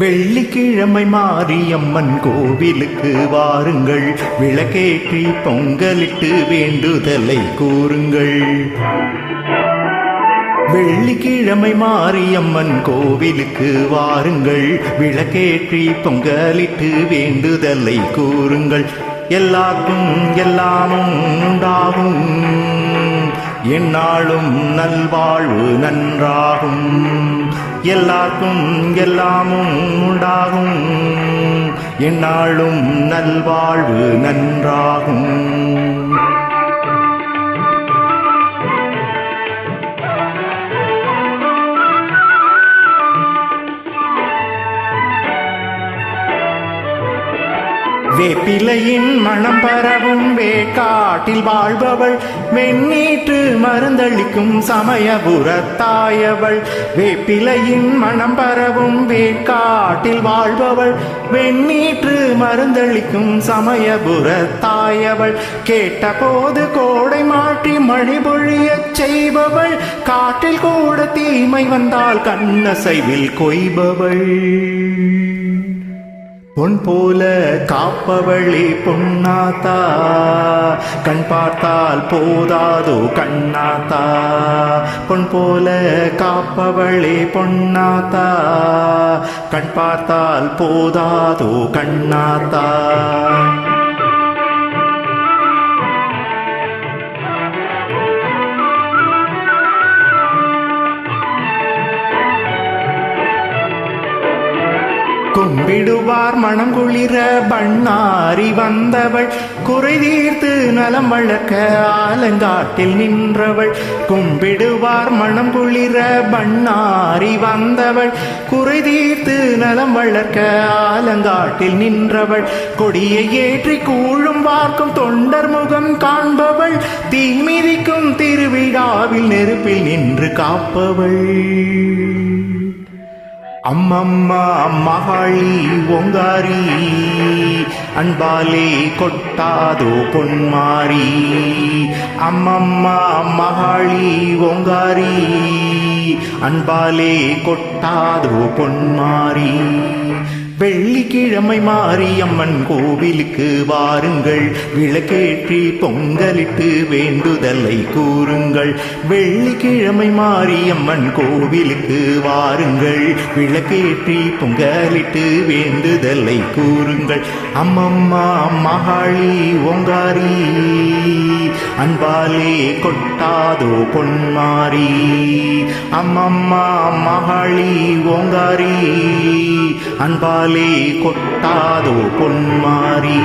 வெள்ளிக்கிழமை மாரியம்மன் கோவிலுக்கு வாருங்கள், விளக்கேற்றி பொங்கலிட்டு வேண்டுதலை கூறுங்கள். வெள்ளிக்கிழமை மாரியம்மன் கோவிலுக்கு வாருங்கள், விளக்கேற்றி பொங்கலிட்டு வேண்டுதலை கூறுங்கள். எல்லாருக்கும் எல்லாமும் உண்டாகும், எந்நாளும் நல்வாழ்வு நன்றாகும். எல்லாருக்கும் எல்லாமும் உண்டாகும், எந்நாளும் நல்வாழ்வு நன்றாகும். வேப்பிலையின் மனம் பரவும் வேக்காட்டில் வாழ்பவள், வெண்ணீற்று மருந்தளிக்கும் சமயபுரத்தாயவள். வேப்பிலையின் மனம் பரவும் வேக்காட்டில் வாழ்பவள், வெண்ணீற்று மருந்தளிக்கும் சமயபுரத்தாயவள். கேட்ட போது கோடை மாற்றி மழை பொழியச் செய்பவள், காட்டில் கூட தீமை வந்தால் கண்ணசைவில் கொய்பவள். பொன் போல காப்பவளே பொன்னாத்தா, கண் பார்த்தால் போதாதோ கண்ணாத்தா. பொன் போல காப்பவளே பொன்னாத்தா, கண் பார்த்தால் போதாதோ கண்ணாத்தா. கும்பிடுவார் மனம் குளிர பண்ணாரி வந்தவள், குறை தீர்த்து நலம் வளர்க்க ஆலங்காட்டில் நின்றவள். கும்பிடுவார் மனம் குளிர பண்ணாரி வந்தவள், குறை தீர்த்து நலம் வளர்க்க ஆலங்காட்டில் நின்றவள். கொடியை ஏற்றி கூழும் வார்க்கும் தொண்டர் முகம் காண்பவள், தீமிதிக்கும் திருவிழாவில் நெருப்பில் நின்று காப்பவள். அம்மம்மா மகாளி ஓங்காரி, அன்பாலே கொட்டாதோ பொன்மாரி. அம்மம்மா மகாளி ஓங்காரி, அன்பாலே கொட்டாதோ பொன்மாரி. வெள்ளிக்கிழமை மாரியம்மன் கோவிலுக்கு வாருங்கள், விளக்கேற்றி பொங்கலிட்டு வேண்டுதலை கூறுங்கள். வெள்ளிக்கிழமை மாரியம்மன் கோவிலுக்கு வாருங்கள், விளக்கேற்றி பொங்கலிட்டு வேண்டுதலை கூறுங்கள். அம்மம்மா மகாளி ஓங்காரி, அன்பாலே கொட்டாதோ பொன்மாரி. அம்மம்மா மகாளி ஓங்காரி, அன்பாலே கொட்டாதோ பொன்மாரி.